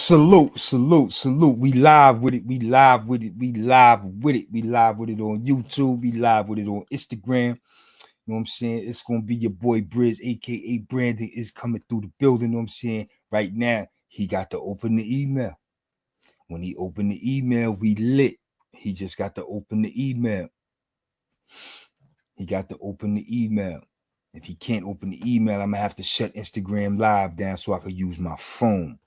Salute. We live with it. We live with it on YouTube. We live with it on Instagram. You know what I'm saying? It's gonna be your boy Brizz, aka Brandon, is coming through the building. You know what I'm saying? Right now, he got to open the email. When he opened the email, we lit. He just got to open the email. He got to open the email. If he can't open the email, I'm gonna have to shut Instagram Live down so I could use my phone.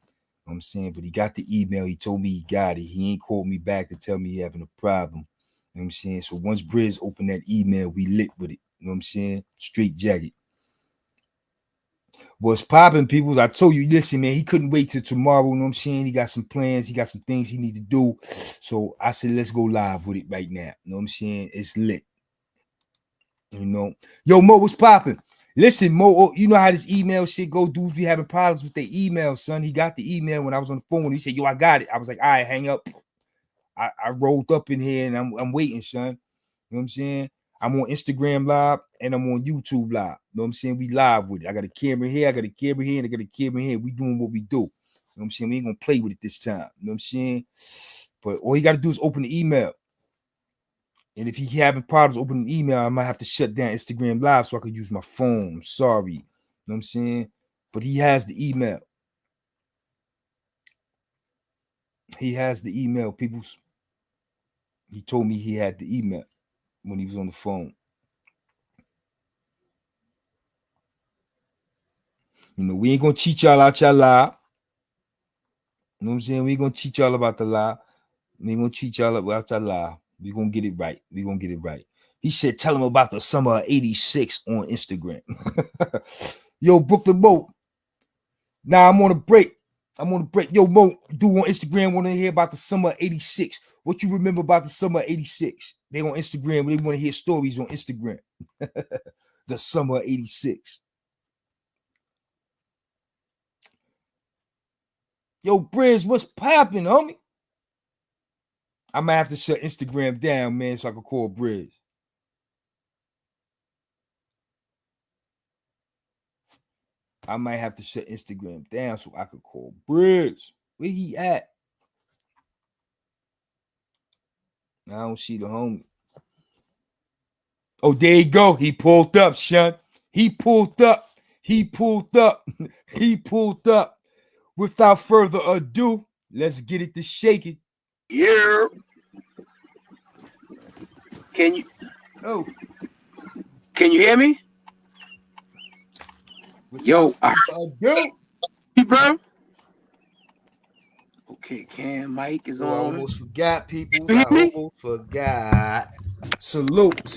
You know what I'm saying? But he got the email. He told me he got it. He ain't called me back to tell me he having a problem. You know what I'm saying? So once Brizz opened that email, we lit with it. You know what I'm saying? Straight jacket. What's popping, people? I told you, listen, man, he couldn't wait till tomorrow. You know what I'm saying? He got some plans. He got some things he need to do. So I said, let's go live with it right now. You know what I'm saying? It's lit. You know, yo, Mo, what's popping? Listen, Mo, you know how this email shit go. Dudes be having problems with their email, son. He got the email when I was on the phone. He said, yo, I got it. I was like, all right, hang up. I rolled up in here and I'm waiting, son. You know what I'm saying? I'm on Instagram Live and I'm on YouTube Live. You know what I'm saying? We live with it. I got a camera here, I got a camera here, and I got a camera here. We doing what we do. You know what I'm saying? We ain't gonna play with it this time. You know what I'm saying? But all you gotta do is open the email. And if he having problems opening the email, I might have to shut down Instagram Live so I can use my phone. I'm sorry. You know what I'm saying? But he has the email. He has the email, peoples. He told me he had the email when he was on the phone. You know, we ain't gonna cheat y'all out y'all lie. You know what I'm saying? We ain't gonna cheat y'all about the lie. We ain't gonna cheat y'all about y'all lie. We gonna get it right. We gonna get it right. He said, tell him about the summer of 86 on Instagram. Yo, Brooklyn Mo. Now I'm on a break. Yo, Mo, dude on Instagram want to hear about the summer of 86. What you remember about the summer of 86? They on Instagram. They want to hear stories on Instagram. The summer of 86. Yo, Brizz, what's popping, homie? I might have to shut Instagram down, man, so I can call Brizz. I might have to shut Instagram down so I could call Brizz. Where he at? I don't see the homie. Oh, there you go. He pulled up, son. He pulled up. Without further ado, let's get it to shaking. Yeah. Can you hear me? Yo, bro. Okay, Cam, mic is on. I almost forgot, people. Almost forgot. Salute.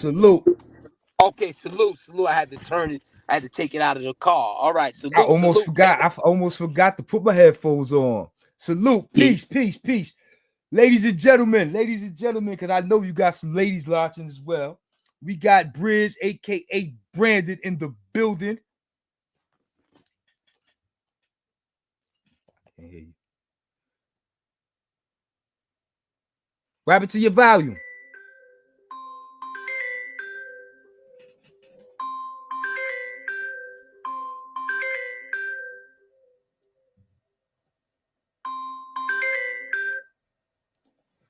Okay, salute. I had to turn it. I had to take it out of the car. All right, salute. I almost forgot to put my headphones on. Salute. Peace. Ladies and gentlemen, because I know you got some ladies watching as well. We got Brizz, aka Brandon, in the building. I can't hear you. Grab it to your volume.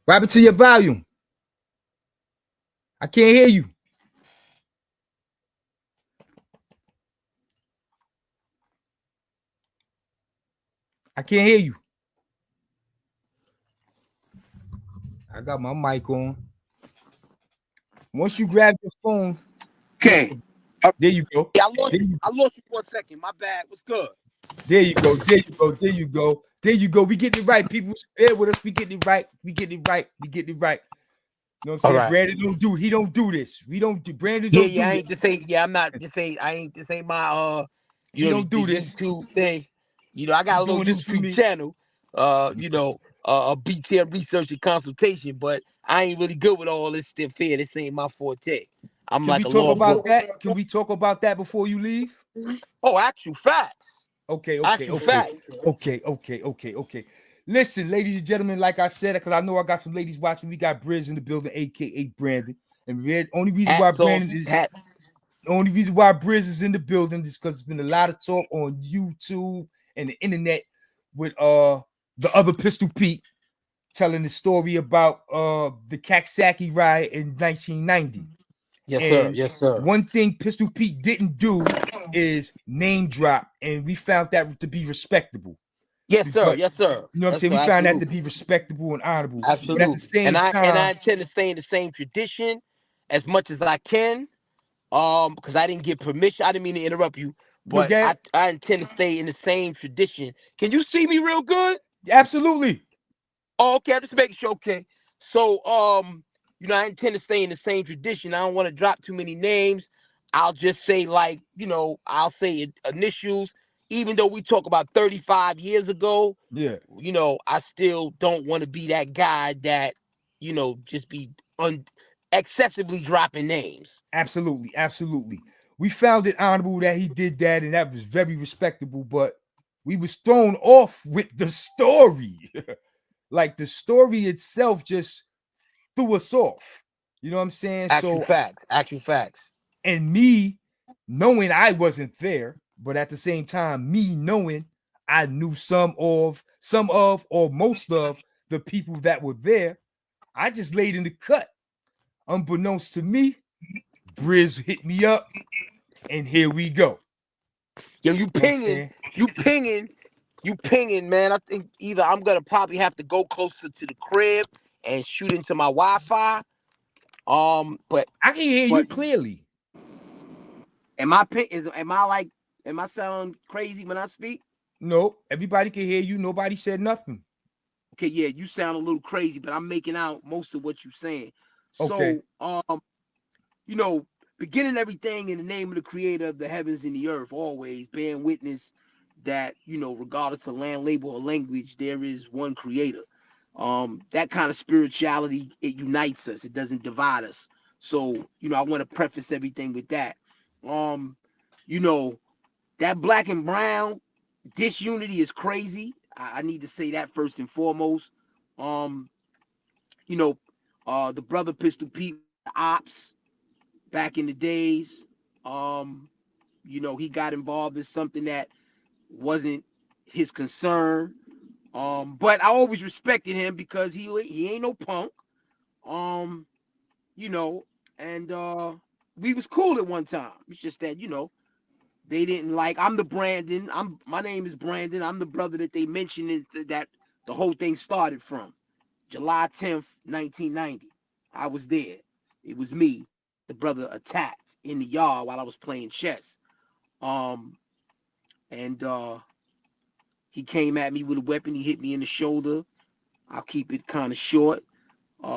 Grab it to your volume. I can't hear you. I can't hear you. I got my mic on. Once you grab your phone. Okay. There you go. Yeah, I lost you for a second. My bad. What's good? There you go. We getting it right, people. Bear with us. We getting it right. You know what I'm saying? Right. Brandon don't do this. We don't do Brandon don't do I ain't this ain't I'm not this ain't my you don't do this YouTube thing. You know, I got a little YouTube channel. A BTM research and consultation, but I ain't really good with all this stuff here. This ain't my forte. I'm like a talk about that? Can we talk about that before you leave? Oh, actual facts. Okay. Listen, ladies and gentlemen, like I said, because I know I got some ladies watching. We got Brizz in the building, aka Brandon. And the only reason why Brizz is in the building is because there's been a lot of talk on YouTube and the internet with the other Pistol Pete, telling the story about the Kaksaki riot in 1990. Yes, sir. And Yes, sir. one thing Pistol Pete didn't do is name drop, and we found that to be respectable. Yes, sir. Because Yes, sir. you know what I'm Yes, saying? sir. We found that to Absolutely. be respectable and honorable. But at the Absolutely. same And I time, intend to stay in the same tradition as much as I can. Because I didn't get permission. I didn't mean to interrupt you, no, but get I intend to stay in the same tradition. Can you see me real good? absolutely. Oh, okay. I'm just making sure. Okay. So, I intend to stay in the same tradition. I don't want to drop too many names. I'll just say, like, I'll say initials. Even though we talk about 35 years ago, Yeah, I still don't want to be that guy that, just be excessively dropping names. absolutely, absolutely. We found it honorable that he did that, and that was very respectable. But we was thrown off with the story. Like the story itself just threw us off. You know what I'm saying? Actual So, facts. Actual facts. and me knowing I wasn't there, but at the same time, me knowing I knew some of, or most of the people that were there, I just laid in the cut. Unbeknownst to me, Brizz hit me up, and here we go. Yo, You know what I'm saying? you pinging, man. I think either I'm gonna probably have to go closer to the crib and shoot into my Wi-Fi. But I can hear you but clearly. am I sound crazy when I speak? No, everybody can hear you. Nobody said nothing. Okay, yeah, you sound a little crazy, but I'm making out most of what you're saying. Okay. So, you know, beginning everything in the name of the creator of the heavens and the earth, always bearing witness that, regardless of land, label, or language, there is one creator. That kind of spirituality, it unites us, it doesn't divide us. So, I want to preface everything with that. Um, you know, that black and brown disunity is crazy. I need to say that first and foremost. Um, you know, the brother Pistol Pete, the ops, back in the days. Um, he got involved in something that wasn't his concern. But I always respected him because he ain't no punk. Um, you know, and we was cool at one time. It's just that, they didn't like I'm the Brandon. My name is Brandon. I'm the brother that they mentioned that the whole thing started from. July 10th, 1990. I was there. It was me, the brother attacked in the yard while I was playing chess. Um, and he came at me with a weapon. He hit me in the shoulder. I'll keep it kind of short.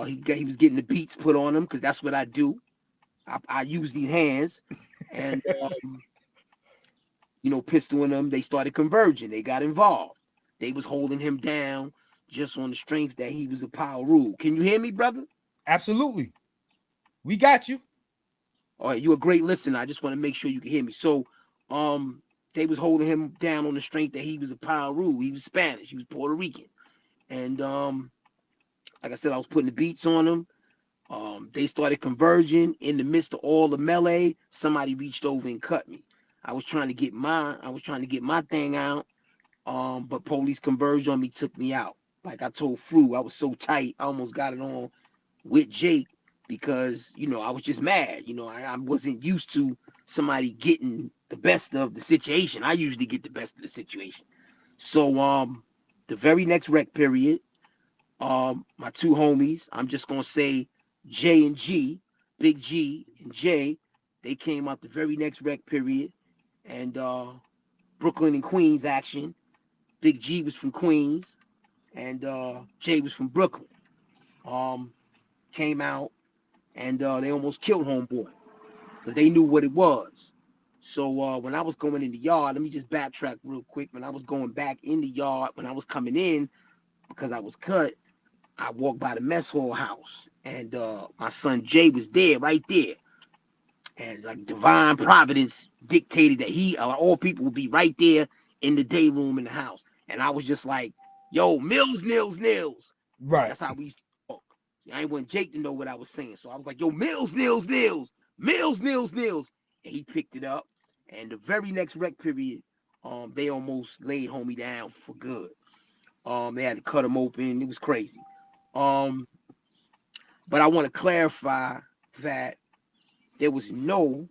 He was getting the beats put on him because that's what I do. I use these hands, and pistol in them. They started converging. They got involved. They was holding him down just on the strength that he was a power rule. Can you hear me, brother? Absolutely. We got you. All right, you're a great listener. I just want to make sure you can hear me. So, they was holding him down on the strength that he was a power rule. He was Spanish. He was Puerto Rican, and like I said, I was putting the beats on him. They started converging in the midst of all the melee. Somebody reached over and cut me. I was trying to get my thing out. But police converged on me, took me out. Like I told Fru, I was so tight, I almost got it on with Jake because I was just mad. I wasn't used to somebody getting the best of the situation. I usually get the best of the situation. So the very next rec period, my two homies, I'm just gonna say J and G, Big G and J, they came out the very next rec period, and Brooklyn and Queens action. Big G was from Queens, and Jay was from Brooklyn. Um, Came out, and they almost killed Homeboy because they knew what it was. So when I was going in the yard, let me just backtrack real quick. When I was going back in the yard, when I was coming in, because I was cut, I walked by the mess hall house, and my son Jay was there, right there. And like divine providence dictated that all people would be right there in the day room in the house. And I was just like, yo, Mills, Nils, Nils. Right. That's how we used to talk. I ain't want Jake to know what I was saying. So I was like, yo, Mills, Nils, Nils, Mills, Nils, Nils. And he picked it up. And the very next rec period, they almost laid homie down for good. They had to cut him open. It was crazy. Um, but I want to clarify that there was no.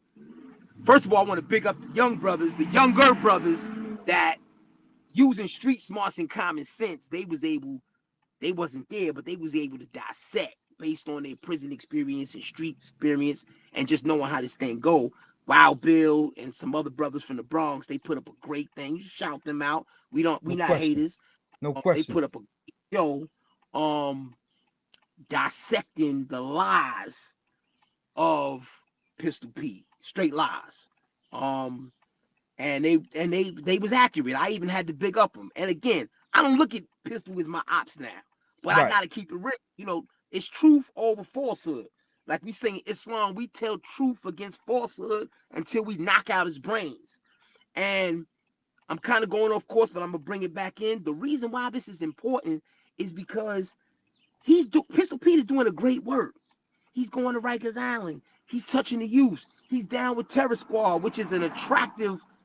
First of all, I want to big up the young brothers, the younger brothers that using street smarts and common sense, they wasn't there, but they was able to dissect based on their prison experience and street experience and just knowing how this thing go. Wild Bill and some other brothers from the Bronx, they put up a great thing. You shout them out. We No not question. haters. No They question. put up a show dissecting the lies of Pistol Pete, straight lies. And they was accurate. I even had to big up them. And again, I don't look at Pistol as my ops now, but I Right. gotta keep it real. You know, it's truth over falsehood. Like we say in Islam, we tell truth against falsehood until we knock out his brains. And I'm kind of going off course, but I'm gonna bring it back in. The reason why this is important is because Pistol Pete is doing a great work. He's going to Rikers Island. He's touching the youth. He's down with Terror Squad, which is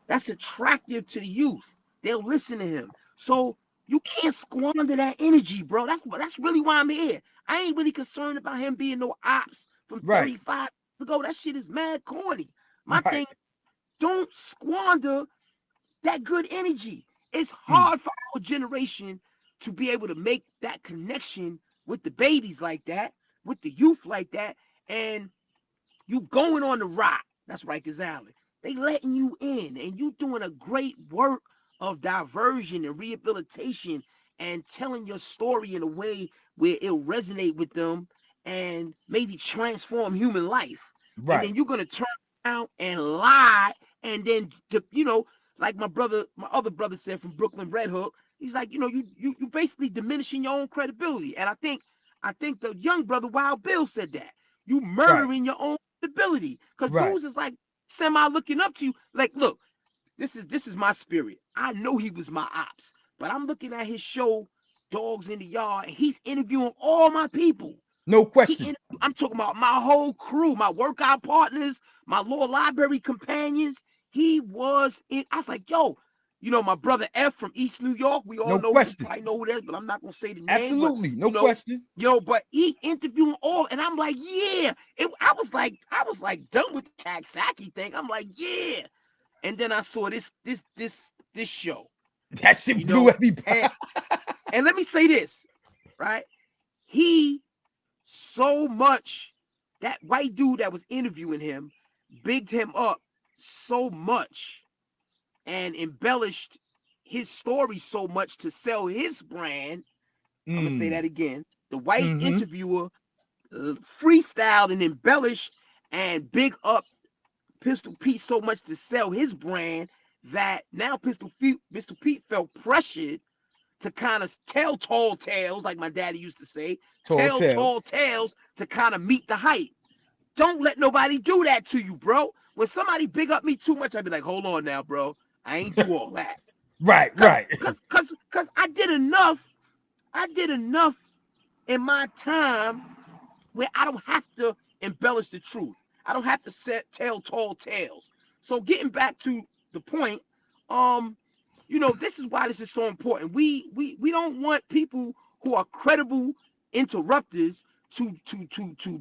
that's attractive to the youth. They'll listen to him. So you can't squander that energy, bro. That's really why I'm here. I ain't really concerned about him being no ops from Right. 35 years ago. That shit is mad corny. My Right. thing, don't squander that good energy. It's Mm. hard for our generation to be able to make that connection with the babies like that, with the youth like that, and you going on the rock. That's Rikers Island. They letting you in, and you doing a great work of diversion and rehabilitation and telling your story in a way where it'll resonate with them and maybe transform human life. And Right. then you're gonna turn around and lie, and then like my other brother said from Brooklyn Red Hook, he's like, you basically diminishing your own credibility. And I think the young brother Wild Bill said that. You Right. murdering your own credibility. Because Right. dudes is like semi looking up to you. Like, look, this is my spirit. I know he was my ops, but I'm looking at his show, Dogs in the Yard, and he's interviewing all my people. No question. I'm talking about my whole crew, my workout partners, my law library companions. He was in. I was like, yo, my brother F from East New York. We all No know, you question. probably know who that is, but I'm not gonna say the name. But Absolutely. No question. but he interviewing all, and I'm like, yeah. I was like done with the Kaksaki thing. I'm like, yeah. And then I saw this show, That shit blew everybody. and let me say this, right? He so much, that white dude that was interviewing him bigged him up so much and embellished his story so much to sell his brand. I'm gonna say that again. The white interviewer freestyled and embellished and big up Pistol Pete so much to sell his brand that now Pistol Pete felt pressured to kind of tell tall tales, like my daddy used to say, Tall tell tall tales. tales to kind of meet the hype. Don't let nobody do that to you, bro. When somebody big up me too much, I'd be like, hold on now, bro. I ain't do all that. Right. Right. Cause I did enough in my time where I don't have to embellish the truth. I don't have to tell tall tales. So getting back to the point, this is why this is so important. We don't want people who are credible interrupters to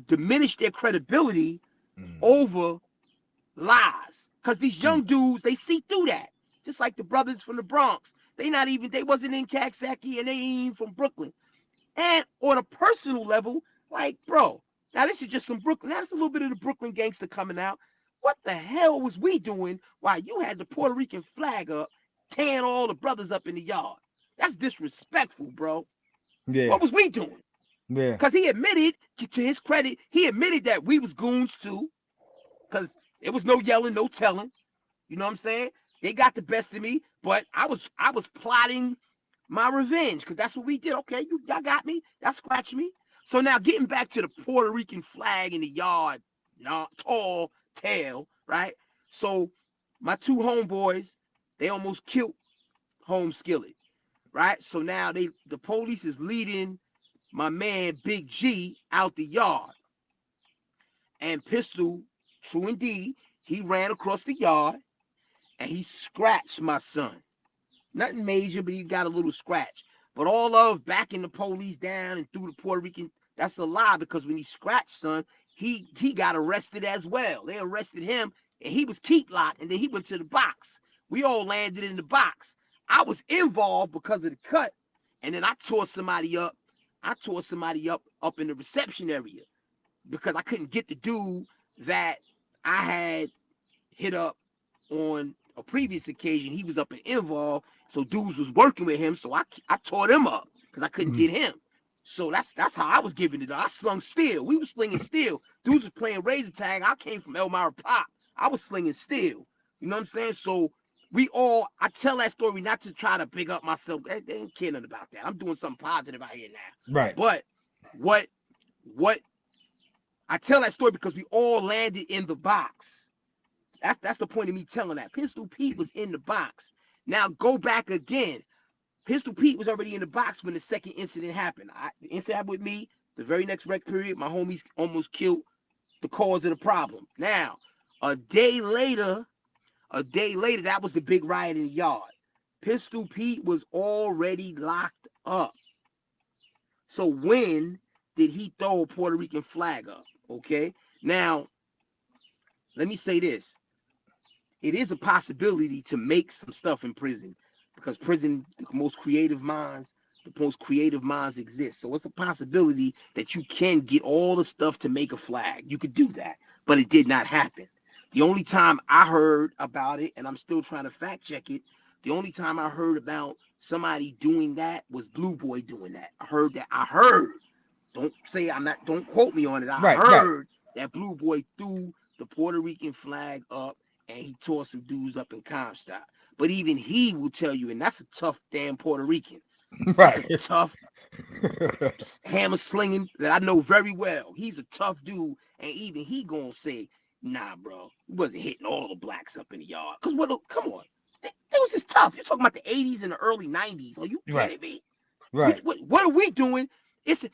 diminish their credibility over lies. Because these young dudes, they see through that. Just like the brothers from the Bronx. They wasn't in Kaksaki, and they ain't even from Brooklyn. And on a personal level, like, bro, now this is just some Brooklyn. Now it's a little bit of the Brooklyn gangster coming out. What the hell was we doing while you had the Puerto Rican flag up, tearing all the brothers up in the yard? That's disrespectful, bro. Yeah. What was we doing? Yeah. Because he admitted, to his credit, he admitted that we was goons too. Because there was no yelling, no telling. You know what I'm saying? They got the best of me, but I was plotting my revenge, because that's what we did. Okay, y'all got me. Y'all scratched me. So now getting back to the Puerto Rican flag in the yard, tall tale, right? So my two homeboys, they almost killed Home Skillet, right? So now the police is leading my man Big G out the yard. And Pistol, true indeed, he ran across the yard and he scratched my son. Nothing major, but he got a little scratch. But all of backing the police down and threw the Puerto Rican, that's a lie, because when he scratched, son, he got arrested as well. They arrested him and he was keep locked, and then he went to the box. We all landed in the box. I was involved because of the cut, and then I tore somebody up. Up in the reception area because I couldn't get the dude that I had hit up on a previous occasion. He was up and involved, so dudes was working with him, so I tore them up because I couldn't get him. So that's how I was giving it up. I slung steel. We was slinging steel. Dudes was playing razor tag. I came from Elmira Pop. I was slinging steel. You know what I'm saying? So I tell that story not to try to big up myself. They ain't care nothing about that. I'm doing something positive out here now. Right. But what I tell that story because we all landed in the box. That's the point of me telling that. Pistol Pete was in the box. Now go back again. Pistol Pete was already in the box when the second incident happened. The incident happened with me. The very next rec period, my homies almost killed the cause of the problem. Now, a day later, that was the big riot in the yard. Pistol Pete was already locked up. So when did he throw a Puerto Rican flag up? Okay. Now, let me say this. It is a possibility to make some stuff in prison because prison, the most creative minds exist. So it's a possibility that you can get all the stuff to make a flag. You could do that, but it did not happen. The only time I heard about it, and I'm still trying to fact check it, the only time I heard about somebody doing that was Blue Boy doing that. I heard. Don't quote me on it. I heard that Blue Boy threw the Puerto Rican flag up and he tore some dudes up in Comstock. But even he will tell you, and that's a tough damn Puerto Rican. Right. That's a tough hammer slinging that I know very well. He's a tough dude, and even he gonna say, nah, bro, he wasn't hitting all the blacks up in the yard. Cause come on. That was just tough. You're talking about the 80s and the early 90s. Are you kidding me? Right. What are we doing? It's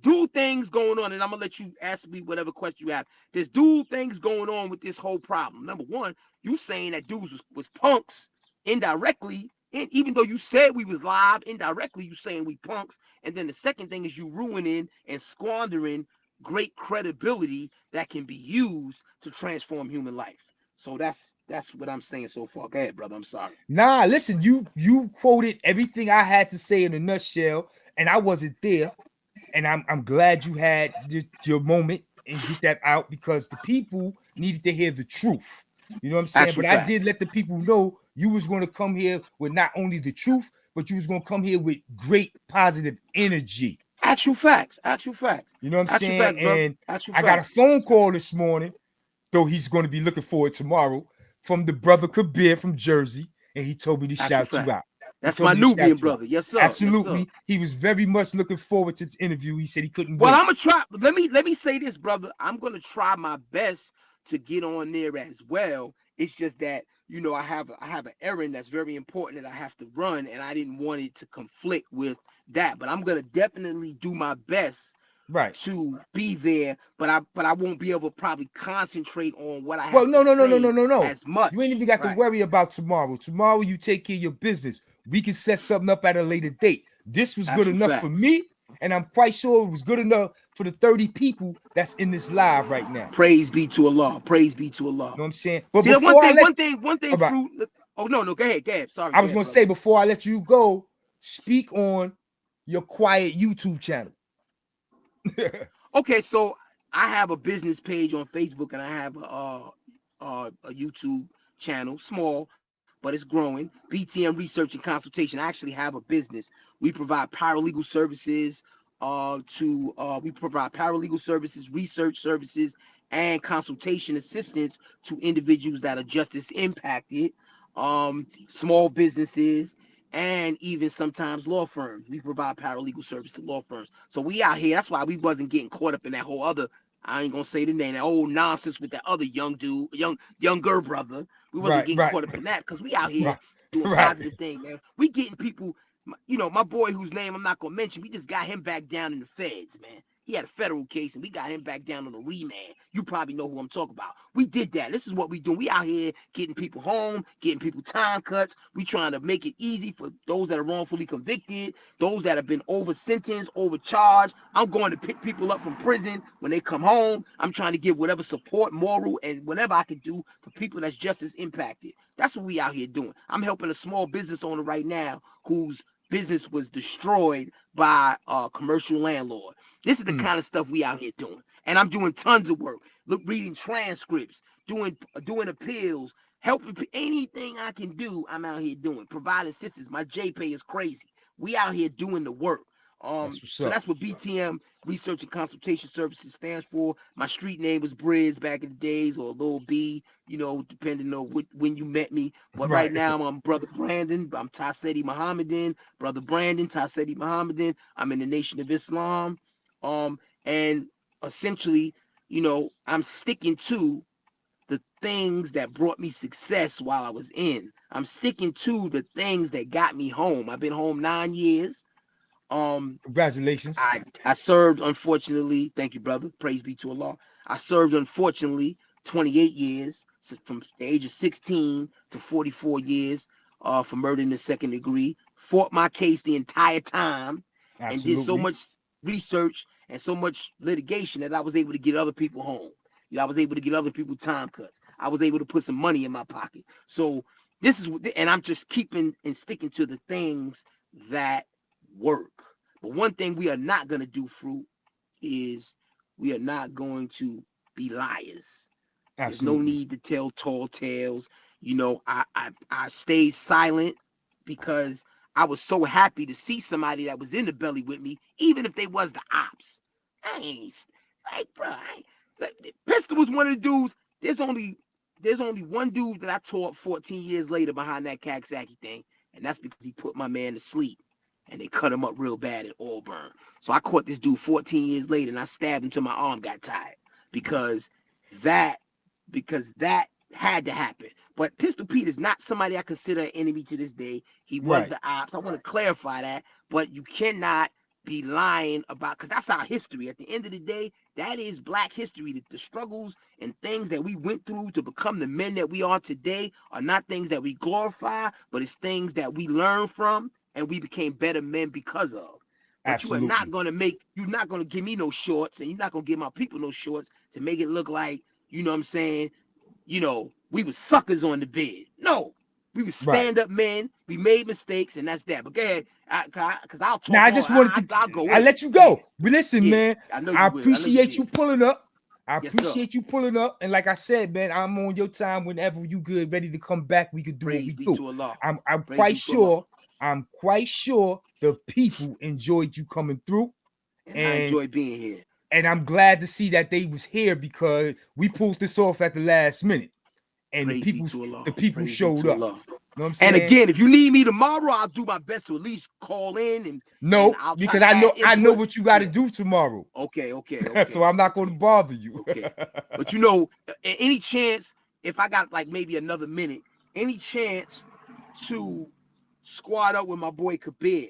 dual things going on, and I'm gonna let you ask me whatever question you have. There's dual things going on with this whole problem. Number one, you saying that dudes was punks indirectly, and even though you said we was live, indirectly you saying we punks. And then the second thing is you ruining and squandering great credibility that can be used to transform human life. So that's what I'm saying so far. Go ahead, brother. I'm sorry. Nah, listen, you quoted everything I had to say in a nutshell. And I wasn't there, and I'm glad you had your moment and get that out because the people needed to hear the truth. You know what I'm saying? But I did let the people know you was going to come here with not only the truth, but you was going to come here with great positive energy. Actual facts. You know what I'm saying? And I got a phone call this morning, though he's going to be looking for it tomorrow, from the brother Kabir from Jersey, and he told me to shout you out. That's my Nubian brother. Yes, sir. Absolutely. Yes, sir. He was very much looking forward to this interview. He said he couldn't wait. I'm gonna try. Let me say this, brother. I'm gonna try my best to get on there as well. It's just that, I have an errand that's very important that I have to run, and I didn't want it to conflict with that. But I'm gonna definitely do my best to be there, but I won't be able to probably concentrate on what I have no as much. You ain't even got to worry about tomorrow. Tomorrow you take care of your business. We can set something up at a later date. This was good enough for me, and I'm quite sure it was good enough for the 30 people that's in this live right now. Praise be to Allah. Praise be to Allah. You know what I'm saying? But see, one thing, Fruit. Oh, no, go ahead. Sorry. I was going to say, before I let you go, speak on your quiet YouTube channel. Okay, so I have a business page on Facebook, and I have a YouTube channel, small, but it's growing. BTM Research and Consultation. I actually have a business. We provide paralegal services research services, and consultation assistance to individuals that are justice impacted, small businesses, and even sometimes law firms. We provide paralegal service to law firms. So we out here. That's why we wasn't getting caught up in that whole other, I ain't gonna say the name, that old nonsense with that other younger brother. We wasn't getting caught up in that because we out here doing positive thing, man. We getting people, my boy whose name I'm not gonna mention, we just got him back down in the feds, man. He had a federal case, and we got him back down on the remand. You probably know who I'm talking about. We did that. This is what we do. We out here getting people home, getting people time cuts. We trying to make it easy for those that are wrongfully convicted, those that have been over sentenced, overcharged. I'm going to pick people up from prison when they come home. I'm trying to give whatever support, moral, and whatever I can do for people that's just as impacted. That's what we out here doing. I'm helping a small business owner right now whose business was destroyed by a commercial landlord. This is the kind of stuff we out here doing. And I'm doing tons of work. Look, reading transcripts, doing appeals, helping anything I can do, I'm out here doing. Providing assistance. My JPay is crazy. We out here doing the work. That's what BTM, Research and Consultation Services, stands for. My street name was Brizz back in the days, or Lil B, depending on when you met me. But right now, I'm Brother Brandon. I'm Tasetti Mohammedan. Brother Brandon, Tasetti Mohammedan. I'm in the Nation of Islam. And essentially, I'm sticking to the things that brought me success while I was in. I'm sticking to the things that got me home. I've been home 9 years. Congratulations. I served, unfortunately. Thank you, brother. Praise be to Allah. I served, unfortunately, 28 years, from the age of 16 to 44 years, for murder in the second degree. Fought my case the entire time. Absolutely. And did so much research and so much litigation that I was able to get other people home. I was able to get other people time cuts. I was able to put some money in my pocket. So this is, and I'm just keeping and sticking to the things that work. But one thing we are not going to do, Fruit, is we are not going to be liars. Absolutely. There's no need to tell tall tales. I stayed silent because I was so happy to see somebody that was in the belly with me, even if they was the ops. I ain't like, bro. Pistol was one of the dudes. There's only one dude that I taught 14 years later behind that Kaksaki thing, and that's because he put my man to sleep, and they cut him up real bad at Auburn. So I caught this dude 14 years later, and I stabbed him till my arm got tired because that had to happen. But Pistol Pete is not somebody I consider an enemy to this day. He was the ops. I want to clarify that, but you cannot be lying about, because that's our history. At the end of the day, that is Black history. The struggles and things that we went through to become the men that we are today are not things that we glorify, but it's things that we learn from and we became better men because of. But Absolutely. You're not going to give me no shorts, and you're not going to give my people no shorts to make it look like, you know what I'm saying, we were suckers on the bed. No, we were stand-up men. We made mistakes, and that's that. But go ahead, because I'll talk. Now, I just wanted to. I'll let you go. But listen, man, I appreciate you pulling up. I appreciate you pulling up. And like I said, man, I'm on your time whenever you good, ready to come back. We could do what we do. I'm quite sure. I'm quite sure the people enjoyed you coming through. And I enjoy being here. And I'm glad to see that they was here because we pulled this off at the last minute. And the people showed up. You know what I'm saying? And again, if you need me tomorrow, I'll do my best to at least call in because I know what you got to do tomorrow. Okay. So I'm not going to bother you. Okay. But any chance, if I got like maybe another minute, any chance to squad up with my boy Kabir,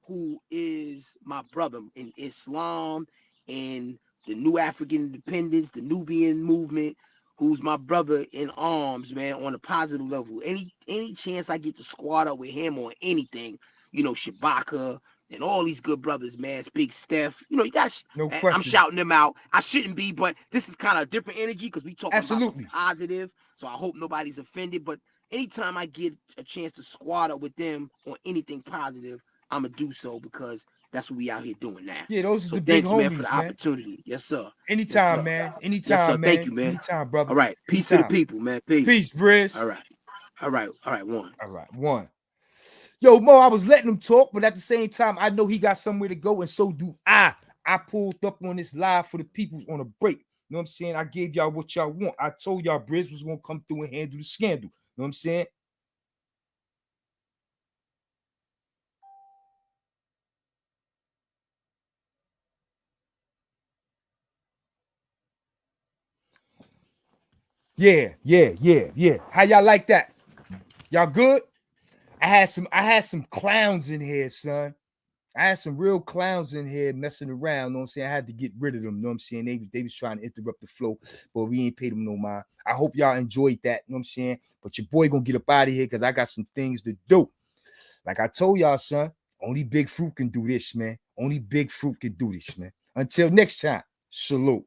who is my brother in Islam and the New African Independence, the Nubian movement, who's my brother in arms, man, on a positive level. Any chance I get to squad up with him on anything, Shabaka and all these good brothers, man. It's Big Steph. You got no question. I'm shouting them out. I shouldn't be, but this is kind of a different energy because we talk about positive. So I hope nobody's offended. But anytime I get a chance to squad up with them on anything positive, I'm gonna do so because that's what we out here doing now. Yeah, those are the big homies, man, for the opportunity. Yes, sir. Anytime, man. Anytime, yes, sir. man. Thank you, man. Anytime, brother. All right. Peace to the people, man. Peace, Brizz. All right. One. Yo, Mo, I was letting him talk, but at the same time, I know he got somewhere to go, and so do I. I pulled up on this live for the peoples on a break. You know what I'm saying? I gave y'all what y'all want. I told y'all Brizz was gonna come through and handle the scandal. You know what I'm saying? Yeah. How y'all like that? Y'all good? I had some clowns in here, son. I had some real clowns in here messing around. Know what I'm saying? I had to get rid of them. Know what I'm saying? They was trying to interrupt the flow, but we ain't paid them no mind. I hope y'all enjoyed that. Know what I'm saying? But your boy gonna get up out of here because I got some things to do. Like I told y'all, son, only Big Fruit can do this, man. Only Big Fruit can do this, man. Until next time, salute.